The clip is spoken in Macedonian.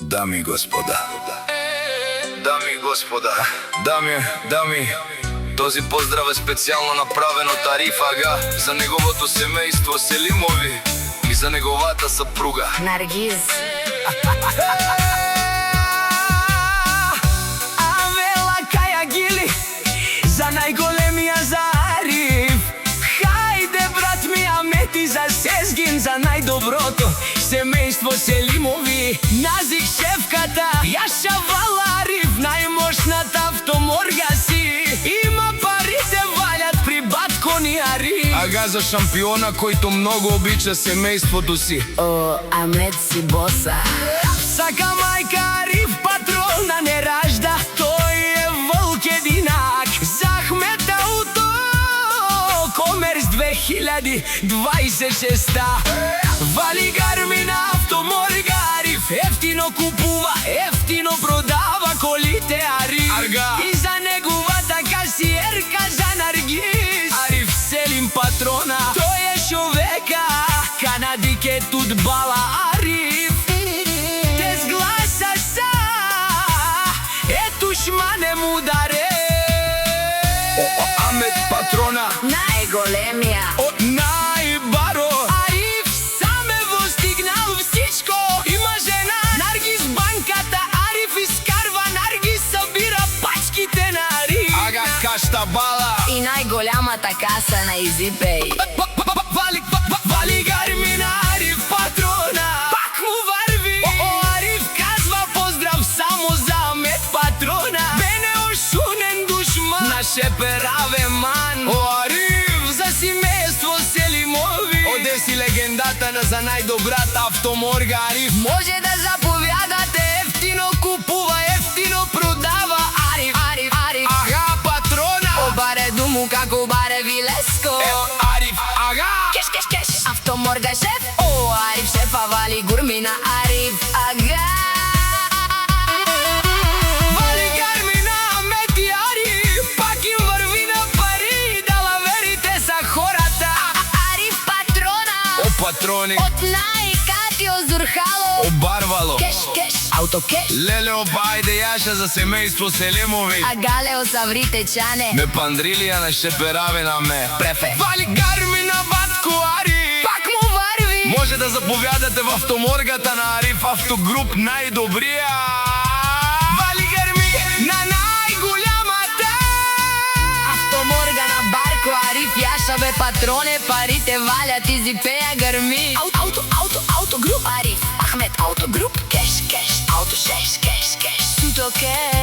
Дами и господа, дами, този поздрав е специјално направен од Ариф Ага за неговото семејство Селимови и за неговата сапруга Наргиз. Авела Кајагили за најголемија за Ариф. Хајде брат ми Амети за Сезгин за најдоброто семејство Селимови. Назик шефката Јаша Вала Ариф, најмошната автоморга си. Има парите валят при батко ни Ариф. Ага за шампиона којто многу обича семејството си. О, Амет си боса. Сака мајка Ариф патрона не ражда, тој е вълк единак. Захмет ауто Комерс 2026. Вали Гармина автоморга Ариф, ефтино купува, ефтино продава колите Ариф. И за неговата касиерка за Наргиз Ариф Селим патрона, тој е човека. Канадике тут бала Ариф. Тез гласа са, ето шмане му даре. Амет патрона, Најголемија. Од најбаро Ариф сам е постигнал всичко. Има жена Наргиз банката, Ариф изкарва, Наргиз събира пачките на Ариф. Ага кашта бала И најголямата каса на EasyPay. Вали Гармина Ариф патрона, пак му върви. Ариф казва поздрав само за Амет патрона. Бене ошунен душман, наше пераве ман. Ариф за семејство Селимови. Оде си легендата за најдобрата автоморга Ариф. Може да заповядате, ефтино купува, ефтино продава Ариф. Ага патрона, Обаре думу како баре Вилеско. Ариф ага. Кеш. Автоморга шеф. О, Ариф шефа вали Гурмина Ариф Ага. Вали Гармина Амети Ариф, пак им върви на пари. Дала верите са хората. Ариф патрона. О патрони, Од најкатио Зурхало. обарвало Кеш. Аутокеш. Леле опа, ајде Јаша за семејство Селимови. Агалео Саврите Чане. Ме пандрилија на шепераве на ме Префе. Вали Гармина батко Ариф, Пак му върви. Може да заповядате в автоморгата на Ариф Автогруп најдобрија. Вали Гарми на најголямата Автоморга на Барко Ариф Јаша бе патроне, парите валят EasyPay Гарми. Автогруп Ариф Ахмет Автогруп. Кеш. Ауто шеш. Суто кеш.